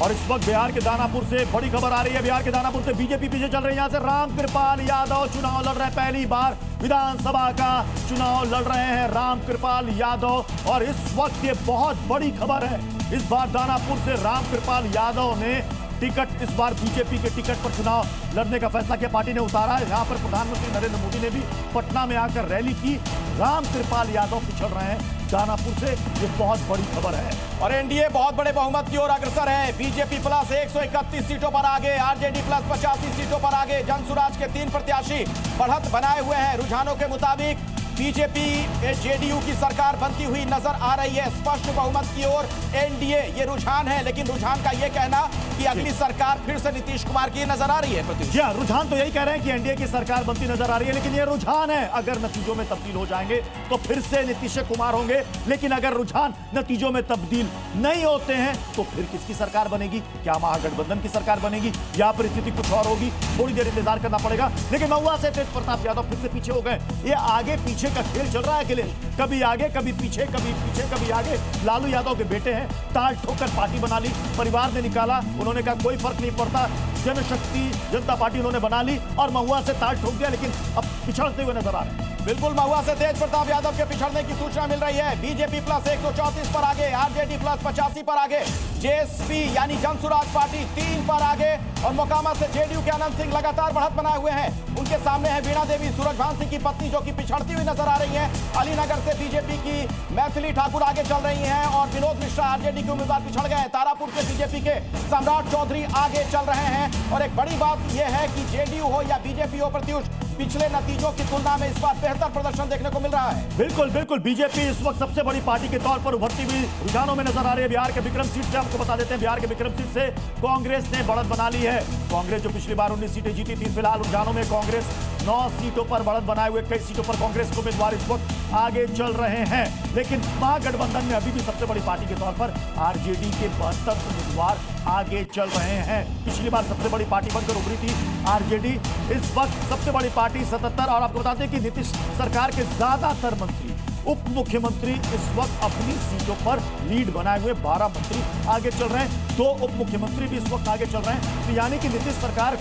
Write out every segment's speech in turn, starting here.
और इस वक्त बिहार के दानापुर से बड़ी खबर आ रही है। बिहार के दानापुर से बीजेपी पीछे चल रही है। यहां से रामकृपाल यादव चुनाव लड़ रहे हैं, पहली बार विधानसभा का चुनाव लड़ रहे हैं रामकृपाल यादव। और इस वक्त ये बहुत बड़ी खबर है, इस बार दानापुर से रामकृपाल यादव ने टिकट, इस बार बीजेपी के टिकट पर चुनाव लड़ने का फैसला किया, पार्टी ने उतारा है। यहां पर प्रधानमंत्री नरेंद्र मोदी ने भी पटना में आकर रैली की। रामकृपाल यादव पिछड़ रहे हैं दानापुर से, ये बहुत बड़ी खबर है। और एनडीए बहुत बड़े बहुमत की ओर अग्रसर है। बीजेपी प्लस 131 सीटों पर आगे, आरजेडी प्लस 85 सीटों पर आगे। जनसुराज के 3 प्रत्याशी बढ़त बनाए हुए हैं। रुझानों के मुताबिक बीजेपी जेडीयू की सरकार बनती हुई नजर आ रही है, स्पष्ट बहुमत की ओर एनडीए, ये रुझान है। लेकिन रुझान का ये कहना कि अगली सरकार फिर से नीतीश कुमार की नजर आ रही है। जी हाँ, रुझान तो यही कह रहे हैं कि एनडीए की सरकार बनती नजर आ रही है, लेकिन ये रुझान है। अगर नतीजों में तब्दील हो जाएंगे तो फिर से नीतीश कुमार होंगे, लेकिन अगर रुझान नतीजों में तब्दील नहीं होते हैं तो फिर किसकी सरकार बनेगी? क्या महागठबंधन की सरकार बनेगी या परिस्थिति कुछ और होगी? थोड़ी देर इंतजार करना पड़ेगा। लेकिन महुआ से तेज प्रताप यादव फिर से पीछे हो गए। ये आगे पीछे का खेल चल रहा है अखिलेश, कभी आगे कभी पीछे, कभी पीछे कभी आगे। लालू यादव के बेटे हैं, ताल ठोकर पार्टी बना ली, परिवार ने निकाला, उन्होंने कहा कोई फर्क नहीं पड़ता, जनशक्ति जनता पार्टी उन्होंने बना ली और महुआ से ताल ठोक दिया, लेकिन अब पिछड़ते हुए नजर आ रहे हैं। बिल्कुल, महुआ से तेज प्रताप यादव के पिछड़ने की सूचना मिल रही है। बीजेपी प्लस 134 पर आगे, आरजेडी प्लस 85 पर आगे, जेएसपी यानी जनसुराज पार्टी 3 पर आगे और मोकामा से जेडीयू के अनंत सिंह लगातार बढ़त बनाए हुए हैं। उनके सामने है वीणा देवी, सूरजभान सिंह की पत्नी, जो कि पिछड़ती हुई नजर आ रही है। अलीनगर से बीजेपी की मैथिली ठाकुर आगे चल रही हैं और विनोद मिश्रा आरजेडी के उम्मीदवार पिछड़ गए हैं। तारापुर से बीजेपी के सम्राट चौधरी आगे चल रहे हैं। और एक बड़ी बात यह है कि जेडीयू हो या बीजेपी हो, प्रत्युष, पिछले नतीजों की तुलना में इस बार बेहतर प्रदर्शन देखने को मिल रहा है। बिल्कुल बिल्कुल, बीजेपी इस वक्त सबसे बड़ी पार्टी के तौर पर उभरती हुई रुझानों में नजर आ रही है। बिहार के विक्रम सीट से आपको बता देते हैं, बिहार के विक्रम सीट से कांग्रेस ने बढ़त बना ली है। कांग्रेस जो पिछली बार 19 सीटें जीती थी, फिलहाल रुझानों में कांग्रेस 9 सीटों पर बढ़त बनाए हुए, कई सीटों पर कांग्रेस के उम्मीदवार इस वक्त आगे चल रहे हैं। लेकिन महागठबंधन में अभी भी सबसे बड़ी पार्टी के तौर पर आरजेडी के 72 उम्मीदवार आगे चल रहे हैं। पिछली बार सबसे बड़ी पार्टी बनकर उभरी थी आरजेडी, इस वक्त सबसे बड़ी पार्टी 77। और आपको बताते हैं कि नीतीश सरकार के ज्यादातर मंत्री, उप मुख्यमंत्री इस वक्त अपनी सीटों पर लीड बनाए हुए 12 मंत्री आगे चल रहे हैं। 2 उप मुख्यमंत्री भी इस वक्त आगे चल रहे हैं। तो यानी कि नीतीश सरकार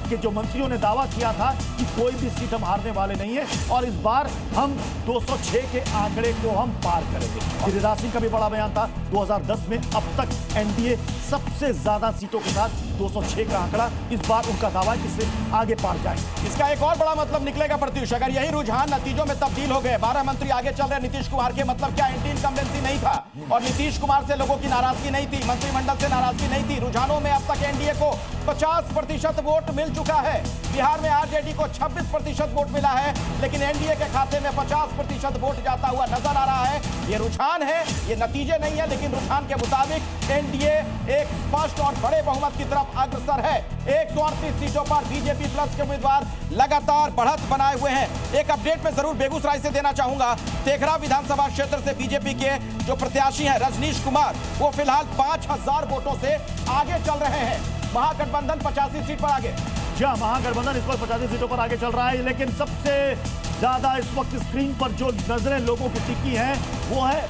के जो मंत्रियों ने दावा किया था कि कोई भी सीट हम हारने वाले नहीं है और इस बार हम 206 के आंकड़े को हम पार करेंगे। गिरिराज सिंह का भी बड़ा बयान था, 2010 में अब तक एनडीए सबसे ज्यादा सीटों के साथ 206 का आंकड़ा, इस बार उनका दावा है कि इससे आगे पार जाएंगे। इसका एक और बड़ा मतलब निकलेगा प्रत्युष, अगर यही रुझान नतीजों में तब्दील हो गए, 12 मंत्री आगे चल रहे नीतीश कुमार के, मतलब क्या एंटी इनकम्बेंसी नहीं था और नीतीश कुमार से लोगों की नाराजगी नहीं थी, मंत्रिमंडल से नाराजगी नहीं थी। रुझानों में अब तक एनडीए को 50% वोट मिल चुका है। बिहार में आरजेडी को 26% वोट मिला है, लेकिन एनडीए के खाते में 50% वोट जाता हुआ नजर आ रहा है। ये रुझान है, ये नतीजे नहीं है, लेकिन रुझान के मुताबिक एनडीए एक स्पष्ट और बड़े बहुमत की तरफ अग्रसर है। 138 सीटों पर बीजेपी प्लस के उम्मीदवार लगातार बढ़त बनाए हुए हैं। एक अपडेट में जरूर बेगूसराय से देना चाहूंगा। तेघरा विधानसभा क्षेत्र से बीजेपी के जो प्रत्याशी हैं रजनीश कुमार, वो फिलहाल 5000 वोटों से आगे चल रहे हैं। महागठबंधन 85 सीट पर आगे। जहां महागठबंधन इस वक्त 85 सीटों पर आगे चल रहा है, लेकिन सबसे ज्यादा इस वक्त स्क्रीन पर जो नजरें लोगों की टिकी हैं वो है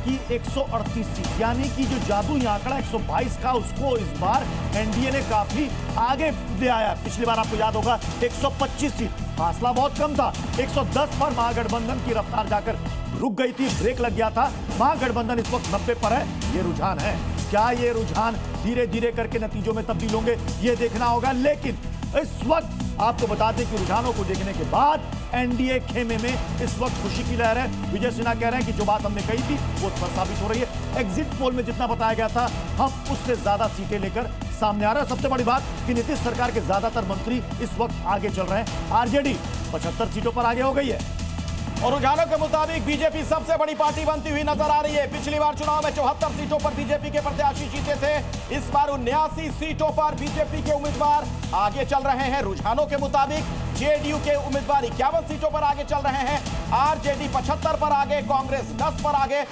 कि 138 सीट, यानी कि जो जादुई आंकड़ा 122 का, उसको इस बार एनडीए ने काफी आगे ले आया। पिछली बार आपको याद होगा 125 सीट, फासला बहुत कम था। 110 पर महागठबंधन की रफ्तार जाकर रुक गई थी, ब्रेक लग गया था। महागठबंधन इस वक्त 90 पर है। ये रुझान है, क्या ये रुझान धीरे धीरे करके नतीजों में तब्दील होंगे, ये देखना होगा। लेकिन इस वक्त आपको बता दें कि रुझानों को देखने के बाद एनडीए खेमे में इस वक्त खुशी की लहर है। विजय सिन्हा कह रहे हैं कि जो बात हमने कही थी वो साबित हो रही है। एग्जिट पोल में जितना बताया गया था, हम उससे ज्यादा सीटें लेकर सामने आ रहे हैं। सबसे बड़ी बात कि नीतीश सरकार के ज्यादातर मंत्री इस वक्त आगे चल रहे हैं। आरजेडी 75 सीटों पर आगे हो गई है। और रुझानों के मुताबिक बीजेपी सबसे बड़ी पार्टी बनती हुई नजर आ रही है। पिछली बार चुनाव में 74 सीटों पर बीजेपी के प्रत्याशी जीते थे, इस बार 79 सीटों पर बीजेपी के उम्मीदवार आगे चल रहे हैं। रुझानों के मुताबिक जेडीयू के उम्मीदवार 51 सीटों पर आगे चल रहे हैं, आरजेडी 75 पर आगे, कांग्रेस 10 पर आगे।